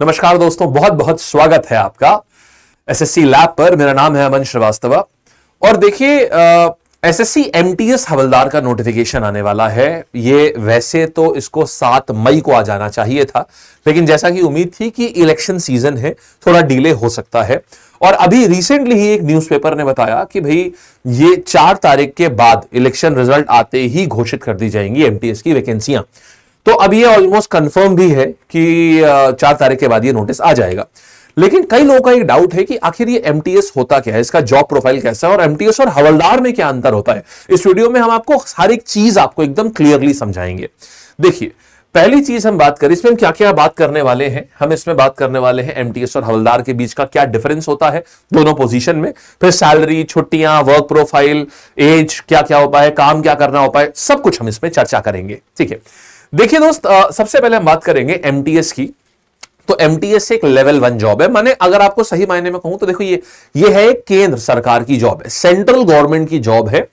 नमस्कार दोस्तों, बहुत बहुत स्वागत है आपका एसएससी लैब पर। मेरा नाम है अमन श्रीवास्तव और देखिए एसएससी एमटीएस हवलदार का नोटिफिकेशन आने वाला है। ये वैसे तो इसको 7 मई को आ जाना चाहिए था, लेकिन जैसा कि उम्मीद थी कि इलेक्शन सीजन है, थोड़ा डिले हो सकता है। और अभी रिसेंटली ही एक न्यूज़पेपर ने बताया कि भाई ये 4 तारीख के बाद इलेक्शन रिजल्ट आते ही घोषित कर दी जाएंगी एमटीएस की वैकेंसियां। तो अब ये ऑलमोस्ट कंफर्म भी है कि 4 तारीख के बाद ये नोटिस आ जाएगा। लेकिन कई लोगों का एक डाउट है कि आखिर ये एमटीएस होता क्या है, इसका जॉब प्रोफाइल कैसा है और एमटीएस और हवलदार में क्या अंतर होता है। इस वीडियो में हम आपको हर एक चीज आपको एकदम क्लियरली समझाएंगे। देखिए, पहली चीज हम बात करें इसमें हम क्या क्या बात करने वाले हैं। हम इसमें बात करने वाले हैं एमटीएस और हवलदार के बीच का क्या डिफरेंस होता है दोनों पोजीशन में, फिर सैलरी, छुट्टियां, वर्क प्रोफाइल, एज क्या क्या होता है, काम क्या करना होता है, सब कुछ हम इसमें चर्चा करेंगे। ठीक है, देखिए दोस्त, सबसे पहले हम बात करेंगे एमटीएस की। तो एमटीएस एक लेवल 1 जॉब है। माने अगर आपको सही मायने में कहूं तो देखो ये है एक केंद्र सरकार की जॉब है, सेंट्रल गवर्नमेंट की जॉब है।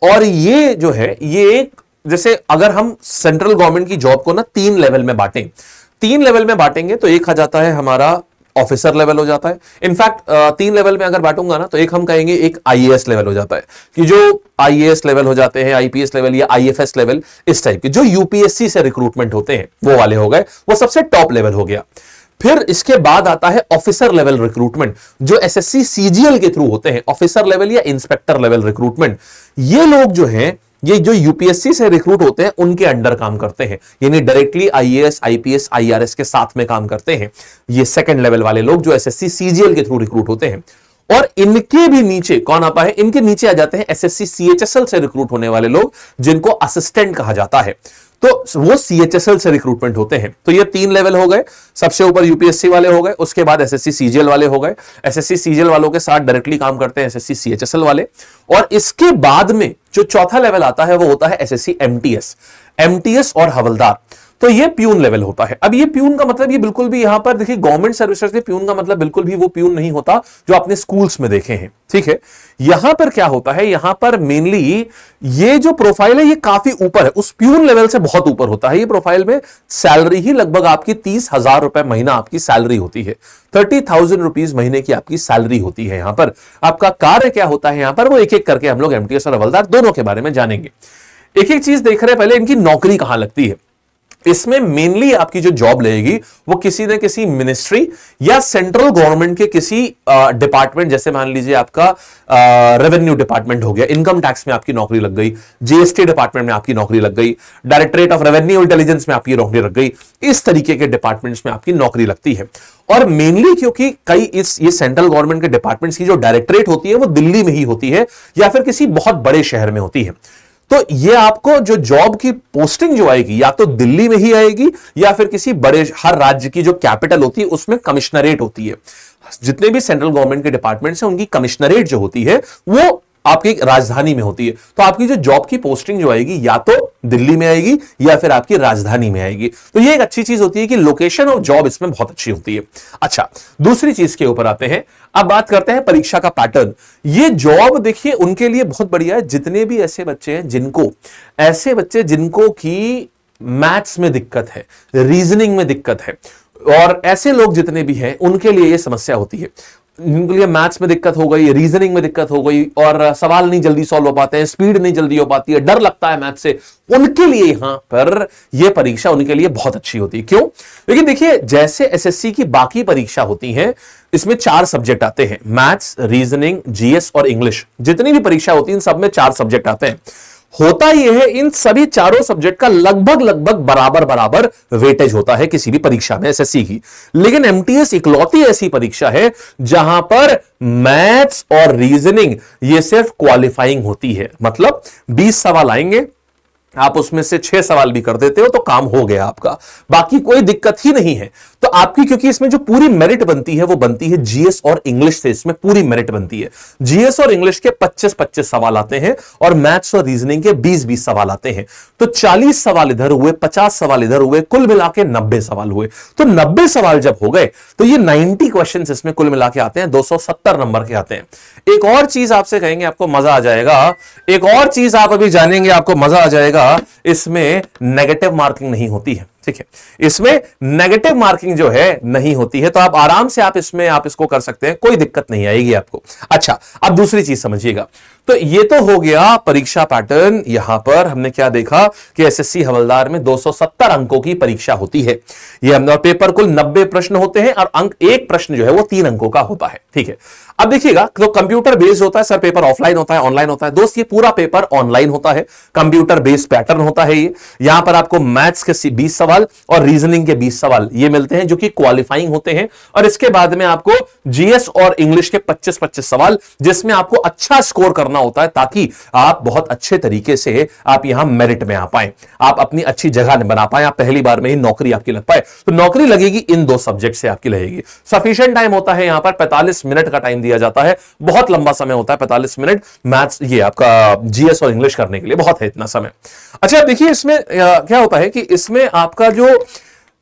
और ये जो है ये एक, जैसे अगर हम सेंट्रल गवर्नमेंट की जॉब को ना 3 लेवल में बांटें, 3 लेवल में बांटेंगे तो एक आ जाता है हमारा ऑफिसर लेवल हो जाता है। इनफैक्ट 3 लेवल में अगर बांटूंगा ना तो एक हम कहेंगे एक आईएएस लेवल हो जाता है, कि जो आईएएस लेवल हो जाते हैं, आईपीएस लेवल या आईएफएस लेवल, इस टाइप के जो यूपीएससी से रिक्रूटमेंट होते हैं वो वाले हो गए, वो सबसे टॉप लेवल हो गया। फिर इसके बाद आता है ऑफिसर लेवल रिक्रूटमेंट, जो एसएससी सीजीएल के थ्रू होते हैं, ऑफिसर लेवल या इंस्पेक्टर लेवल रिक्रूटमेंट। ये लोग जो हैं, ये जो यूपीएससी से रिक्रूट होते हैं उनके अंडर काम करते हैं, यानी डायरेक्टली आईएएस, आईपीएस, आईआरएस के साथ में काम करते हैं। ये सेकंड लेवल वाले लोग जो एसएससी सीजीएल के थ्रू रिक्रूट होते हैं। और इनके भी नीचे कौन आता है, इनके नीचे आ जाते हैं एसएससी सीएचएसएल से रिक्रूट होने वाले लोग, जिनको असिस्टेंट कहा जाता है। तो वो सीएचएसएल से रिक्रूटमेंट होते हैं। तो ये 3 लेवल हो गए। सबसे ऊपर यूपीएससी वाले हो गए, उसके बाद एसएससी सीजीएल वाले हो गए। एसएससी सीजीएल वालों के साथ डायरेक्टली काम करते हैं एसएससी सीएचएसएल वाले। और इसके बाद में जो चौथा लेवल आता है वो होता है एसएससी एमटीएस, एमटीएस और हवलदार। तो ये प्यून लेवल होता है। अब ये प्यून का मतलब, ये बिल्कुल भी यहां पर देखिए गवर्नमेंट सर्विसेज में प्यून का मतलब बिल्कुल भी वो प्यून नहीं होता जो आपने स्कूल्स में देखे हैं। ठीक है, यहां पर क्या होता है, यहां पर मेनली ये जो प्रोफाइल है ये काफी ऊपर है, उस प्यून लेवल से बहुत ऊपर होता है। ये प्रोफाइल में सैलरी ही लगभग आपकी 30,000 रुपए महीना आपकी सैलरी होती है, 30,000 रुपीज महीने की आपकी सैलरी होती है। यहां पर आपका कार्य क्या होता है, यहां पर वो एक एक करके हम लोग एमटीएस और हवलदार दोनों के बारे में जानेंगे। एक एक चीज देख रहे हैं, पहले इनकी नौकरी कहां लगती है। इसमें मेनली आपकी जो जॉब लगेगी वो किसी न किसी मिनिस्ट्री या सेंट्रल गवर्नमेंट के किसी डिपार्टमेंट, जैसे मान लीजिए आपका रेवेन्यू डिपार्टमेंट हो गया, इनकम टैक्स में आपकी नौकरी लग गई, जीएसटी डिपार्टमेंट में आपकी नौकरी लग गई, डायरेक्टरेट ऑफ रेवेन्यू इंटेलिजेंस में आपकी नौकरी लग गई। इस तरीके के डिपार्टमेंट्स में आपकी नौकरी लगती है। और मेनली क्योंकि ये सेंट्रल गवर्नमेंट के डिपार्टमेंट्स की जो डायरेक्टरेट होती है वो दिल्ली में ही होती है या फिर किसी बहुत बड़े शहर में होती है। तो ये आपको जो जॉब की पोस्टिंग जो आएगी या तो दिल्ली में ही आएगी या फिर किसी बड़े, हर राज्य की जो कैपिटल होती है उसमें कमिश्नरेट होती है। जितने भी सेंट्रल गवर्नमेंट के डिपार्टमेंट्स हैं उनकी कमिश्नरेट जो होती है वो आपकी राजधानी में होती है। तो आपकी जो जॉब की पोस्टिंग जो आएगी या तो दिल्ली में आएगी या फिर आपकी राजधानी में आएगी। तो ये एक अच्छी चीज होती है कि लोकेशन ऑफ जॉब इसमें बहुत अच्छी होती है। अच्छा, दूसरी चीज के ऊपर आते हैं। अब बात करते हैं परीक्षा का पैटर्न। ये जॉब देखिए उनके लिए बहुत बढ़िया है, जितने भी ऐसे बच्चे हैं जिनको की मैथ्स में दिक्कत है, रीजनिंग में दिक्कत है, और ऐसे लोग जितने भी हैं उनके लिए यह समस्या होती है। जिनके लिए मैथ्स में दिक्कत हो गई, रीजनिंग में दिक्कत हो गई और सवाल नहीं जल्दी सॉल्व हो पाते हैं, स्पीड नहीं जल्दी हो पाती है, डर लगता है मैथ्स से, उनके लिए यहां पर यह परीक्षा उनके लिए बहुत अच्छी होती है। क्यों? लेकिन देखिए जैसे एसएससी की बाकी परीक्षा होती है, इसमें 4 सब्जेक्ट आते हैं, मैथ्स, रीजनिंग, जीएस और इंग्लिश। जितनी भी परीक्षा होती है इन सब में 4 सब्जेक्ट आते हैं। होता यह है इन सभी चारों सब्जेक्ट का लगभग बराबर वेटेज होता है किसी भी परीक्षा में एसएससी की। लेकिन एमटीएस इकलौती ऐसी परीक्षा है जहां पर मैथ्स और रीजनिंग ये सिर्फ क्वालिफाइंग होती है। मतलब 20 सवाल आएंगे, आप उसमें से 6 सवाल भी कर देते हो तो काम हो गया आपका, बाकी कोई दिक्कत ही नहीं है। तो आपकी, क्योंकि इसमें जो पूरी मेरिट बनती है वो बनती है जीएस और इंग्लिश से, इसमें पूरी मेरिट बनती है। जीएस और इंग्लिश के 25-25 सवाल आते हैं और मैथ्स और रीजनिंग के 20-20 सवाल आते हैं। तो 40 सवाल इधर हुए, 50 सवाल इधर हुए, कुल मिला के 90 सवाल हुए। तो 90 सवाल जब हो गए तो ये 90 क्वेश्चन इसमें कुल मिला के आते हैं, 270 नंबर के आते हैं। एक और चीज आपसे कहेंगे, आपको मजा आ जाएगा, एक और चीज आप अभी जानेंगे, आपको मजा आ जाएगा, इसमें नेगेटिव मार्किंग नहीं होती है। ठीक है, इसमें नेगेटिव मार्किंग जो है नहीं होती है, तो आप आराम से आप इसको कर सकते हैं, कोई दिक्कत नहीं आएगी आपको। अच्छा, अब दूसरी चीज समझिएगा, तो ये तो हो गया परीक्षा पैटर्न। यहां पर हमने क्या देखा कि एसएससी हवलदार में 270 अंकों की परीक्षा होती है। ये हमने पेपर कुल 90 प्रश्न होते हैं और अंक एक प्रश्न जो है वो 3 अंकों का होता है। ठीक है, अब देखिएगा, तो कंप्यूटर बेस्ड होता है सर, पेपर ऑफलाइन होता है ऑनलाइन होता है? दोस्त ये पूरा पेपर ऑनलाइन होता है, कंप्यूटर बेस्ड पैटर्न होता है ये। यहां पर आपको मैथ्स के 20 सवाल और रीजनिंग के 20 सवाल ये मिलते हैं जो कि क्वालिफाइंग होते हैं, और इसके बाद में आपको जीएस और इंग्लिश के 25-25 सवाल जिसमें आपको अच्छा स्कोर करना होता है ताकि आप बहुत अच्छे तरीके से आप यहां मेरिट में आ पाए, आप अपनी अच्छी जगह बना पाए, आप पहली बार में ही नौकरी आपकी लग पाए। तो नौकरी लगेगी इन 2 सब्जेक्ट से आपकी लगेगी। सफिशिएंट टाइम होता है यहां पर 45 मिनट का टाइम दिया जाता है, बहुत लंबा समय होता है 45 मिनट मैथ्स ये आपका जीएस और इंग्लिश करने के लिए, बहुत है इतना समय। अच्छा देखिए, इसमें क्या होता है कि इसमें आपका जो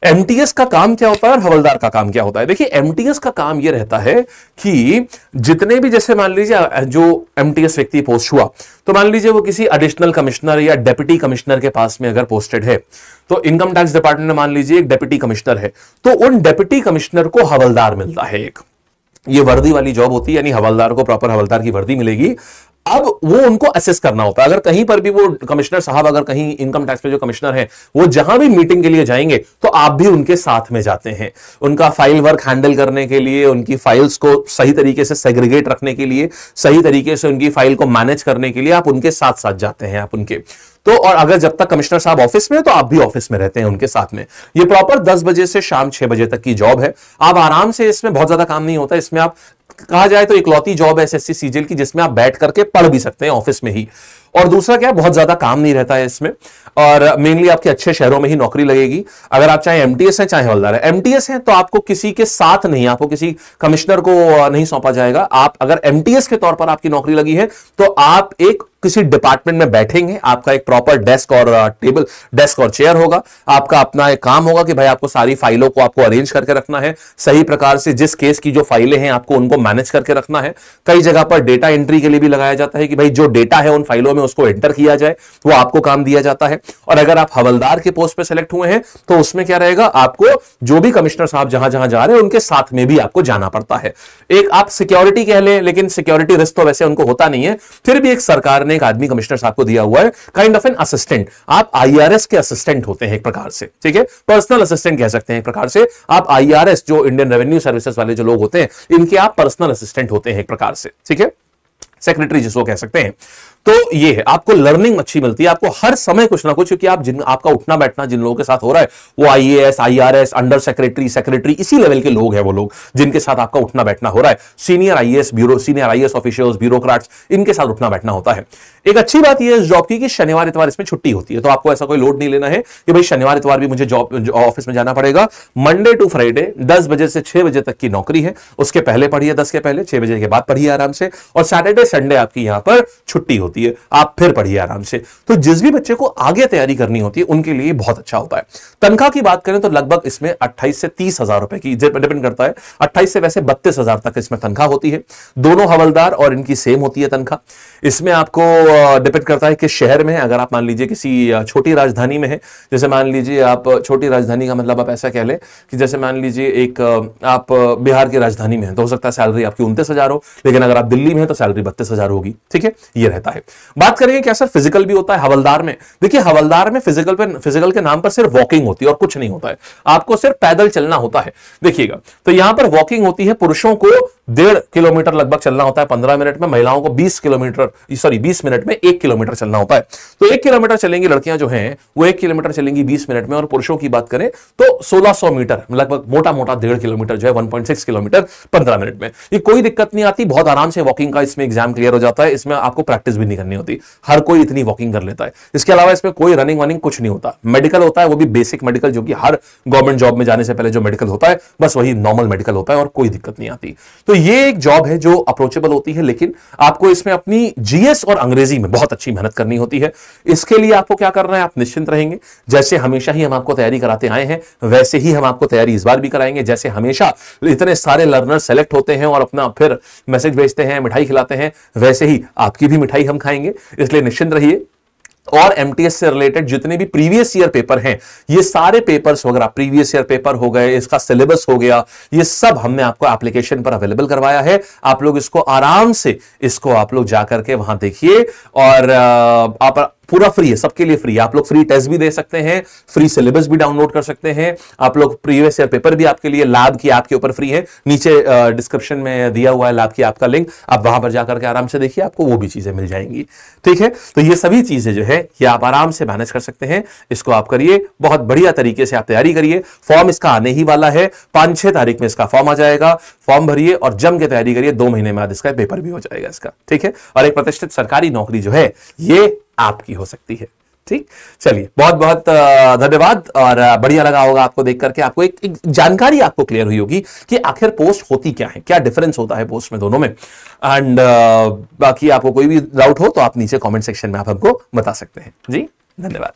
एमटीएस का काम क्या होता है और हवलदार का काम क्या होता है। देखिए, एमटीएस का काम यह रहता है कि जितने भी, जैसे मान लीजिए जो एमटीएस व्यक्ति पोस्ट हुआ, तो मान लीजिए वो किसी एडिशनल कमिश्नर या डेप्यूटी कमिश्नर के पास में अगर पोस्टेड है, तो इनकम टैक्स डिपार्टमेंट में मान लीजिए एक डेप्यूटी कमिश्नर है, तो उन डेप्यूटी कमिश्नर को हवलदार मिलता है एक, ये वर्दी वाली जॉब होती है, यानी हवलदार को प्रॉपर हवलदार की वर्दी मिलेगी। अब वो उनको असेस करना होता है, अगर कहीं पर भी वो कमिश्नर साहब, अगर कहीं इनकम टैक्स पे जो कमिश्नर है वो जहां भी मीटिंग के लिए जाएंगे तो आप भी उनके साथ में जाते हैं, उनका फाइल वर्क हैंडल करने के लिए, उनकी फाइल्स को सही तरीके से सेग्रीगेट रखने के लिए, सही तरीके से उनकी फाइल को मैनेज करने के लिए आप उनके साथ साथ जाते हैं, आप उनके तो। और अगर जब तक कमिश्नर साहब ऑफिस में है तो आप भी ऑफिस में रहते हैं उनके साथ में। ये प्रॉपर 10 बजे से शाम 6 बजे तक की जॉब है। आप आराम से, इसमें बहुत ज्यादा काम नहीं होता, इसमें आप कहा जाए तो इकलौती जॉब है एसएससी सीजीएल की जिसमें आप बैठ करके पढ़ भी सकते हैं ऑफिस में ही। और दूसरा क्या, बहुत ज्यादा काम नहीं रहता है इसमें, और मेनली आपके अच्छे शहरों में ही नौकरी लगेगी। अगर आप चाहे एमटीएस है चाहे हवलदार है, एमटीएस है तो आपको किसी के साथ नहीं, आपको किसी कमिश्नर को नहीं सौंपा जाएगा। आप अगर एमटीएस के तौर पर आपकी नौकरी लगी है तो आप एक किसी डिपार्टमेंट में बैठेंगे, आपका एक प्रॉपर डेस्क और टेबल, डेस्क और चेयर होगा, आपका अपना एक काम होगा कि भाई आपको सारी फाइलों को आपको अरेंज करके रखना है सही प्रकार से, जिस केस की जो फाइलें हैं आपको उनको मैनेज करके रखना है। कई जगह पर डेटा एंट्री के लिए भी लगाया जाता है कि भाई जो डेटा है उन फाइलों में उसको एंटर किया जाए, वो आपको काम दिया जाता है। और अगर आप हवलदार के पोस्ट पे सेलेक्ट हुए हैं तो उसमें क्या रहेगा, आपको जो भी कमिश्नर साहब जहां जहां जा रहे हैं उनके साथ में भी आपको जाना पड़ता है। एक आप सिक्योरिटी कह लें, लेकिन सिक्योरिटी रिस्क तो वैसे उनको होता नहीं है, फिर भी एक सरकार ने एक आदमी कमिश्नर साहब को दिया हुआ है, काइंड ऑफ एन असिस्टेंट। आप आईआरएस के असिस्टेंट होते हैं एक प्रकार से, ठीक है, पर्सनल असिस्टेंट कह सकते हैं एक प्रकार से। आप आईआरएस, जो इंडियन रेवेन्यू सर्विसेज वाले जो लोग होते हैं, इनके आप पर्सनल असिस्टेंट होते हैं एक प्रकार से, ठीक है, सेक्रेटरी जिसको कह सकते हैं। तो ये है, आपको लर्निंग अच्छी मिलती है, आपको हर समय कुछ ना कुछ, क्योंकि आपका उठना बैठना जिन लोगों के साथ हो रहा है वो आईएएस, आईआरएस, अंडर सेक्रेटरी इसी लेवल के लोग हैं, वो लोग जिनके साथ आपका उठना बैठना हो रहा है। सीनियर आईएएस ऑफिशियल्स, ब्यूरोक्रेट्स, इनके साथ उठना बैठना होता है। एक अच्छी बात यह है इस जॉब की कि शनिवार इतवार इसमें छुट्टी होती है, तो आपको ऐसा कोई लोड नहीं लेना है कि भाई शनिवार इतवार भी मुझे जॉब ऑफिस में जाना पड़ेगा। मंडे टू फ्राइडे 10 बजे से 6 बजे तक की नौकरी है, उसके पहले पढ़िए, 10 के पहले, 6 बजे के बाद पढ़िए आराम से, और सैटरडे संडे आपकी यहां पर छुट्टी होती है, आप फिर पढ़िए आराम से। तो जिस भी बच्चे को आगे तैयारी करनी होती है उनके लिए बहुत अच्छा होता है। तनख्वाह की बात करें तो लगभग इसमें 28 से 30 हजार रुपए की डिपेंड करता है, 28 से वैसे 32 हजार तक इसमें तनख्वाह होती है। दोनों हवलदार और इनकी सेम होती है तनख्वाह। इसमें आपको डिपेंड करता है कि शहर में, अगर आप मान लीजिए किसी छोटी राजधानी में है, जैसे मान लीजिए आप छोटी राजधानी का मतलब आप ऐसा कह लें कि जैसे मान लीजिए एक आप बिहार की राजधानी में है तो हो सकता है सैलरी आपकी 29,000 हो, लेकिन अगर आप दिल्ली में है तो सैलरी 32,000 होगी, ठीक है, ये रहता है। बात करेंगे क्या सर फिजिकल भी होता है हवलदार में? देखिए हवलदार में फिजिकल के नाम पर सिर्फ वॉकिंग होती है और कुछ नहीं होता है, आपको सिर्फ पैदल चलना होता है। देखिएगा, तो यहां पर वॉकिंग होती है, पुरुषों को 1.5 किलोमीटर लगभग चलना होता है 15 मिनट में, महिलाओं को 20 मिनट में 1 किलोमीटर चलना होता है। तो 1 किलोमीटर चलेंगी लड़कियां जो हैं वो 1 किलोमीटर चलेंगी 20 मिनट में, और पुरुषों की बात करें तो 1600 मीटर, लगभग मोटा मोटा 1.5 किलोमीटर जो है 1.6 किलोमीटर 15 मिनट में। ये कोई दिक्कत नहीं आती, बहुत आराम से वॉकिंग का इसमें एग्जाम क्लियर हो जाता है, इसमें आपको प्रैक्टिस भी नहीं करनी होती, हर कोई इतनी वॉकिंग कर लेता है। इसके अलावा इसमें कोई रनिंग वनिंग कुछ नहीं होता। मेडिकल होता है, वो भी बेसिक मेडिकल, जो कि हर गवर्नमेंट जॉब में जाने से पहले जो मेडिकल होता है बस वही नॉर्मल मेडिकल होता है और कोई दिक्कत नहीं आती। तो ये एक जॉब है जो अप्रोचेबल होती है, लेकिन आपको इसमें अपनी जीएस और अंग्रेजी में बहुत अच्छी मेहनत करनी होती है। इसके लिए आपको क्या करना है, आप निश्चिंत रहेंगे, जैसे हमेशा ही हम आपको तैयारी कराते आए हैं वैसे ही हम आपको तैयारी इस बार भी कराएंगे। जैसे हमेशा इतने सारे लर्नर सेलेक्ट होते हैं और अपना फिर मैसेज भेजते हैं, मिठाई खिलाते हैं, वैसे ही आपकी भी मिठाई हम खाएंगे, इसलिए निश्चिंत रहिए। और एमटीएस से रिलेटेड जितने भी प्रीवियस ईयर पेपर हैं, ये सारे पेपर्स वगैरह, प्रीवियस ईयर पेपर हो गए, इसका सिलेबस हो गया, ये सब हमने आपको एप्लीकेशन पर अवेलेबल करवाया है। आप लोग इसको आराम से, इसको आप लोग जाकर के वहां देखिए, और आप पूरा फ्री है, सबके लिए फ्री है। आप लोग फ्री टेस्ट भी दे सकते हैं, फ्री सिलेबस भी डाउनलोड कर सकते हैं। आप लोग प्रीवियस ईयर पेपर भी आपके लिए लैब की ऐप के ऊपर फ्री है, नीचे डिस्क्रिप्शन में दिया हुआ है लैब की ऐप का लिंक, आप वहां पर जाकर के आराम से देखिए, आपको वो भी चीजें मिल जाएंगी। ठीक है, तो ये सभी चीजें जो है ये आप आराम से मैनेज कर सकते हैं। इसको आप करिए, बहुत बढ़िया तरीके से आप तैयारी करिए। फॉर्म इसका आने ही वाला है, 5-6 तारीख में इसका फॉर्म आ जाएगा। फॉर्म भरिए और जम के तैयारी करिए, 2 महीने बाद इसका पेपर भी हो जाएगा इसका। ठीक है, और एक प्रतिष्ठित सरकारी नौकरी जो है ये आपकी हो सकती है। ठीक, चलिए बहुत बहुत धन्यवाद, और बढ़िया लगा होगा आपको देख करके, आपको एक जानकारी आपको क्लियर हुई होगी कि आखिर पोस्ट होती क्या है, क्या डिफरेंस होता है पोस्ट में दोनों में। एंड बाकी आपको कोई भी डाउट हो तो आप नीचे कमेंट सेक्शन में आप हमको बता सकते हैं। जी धन्यवाद।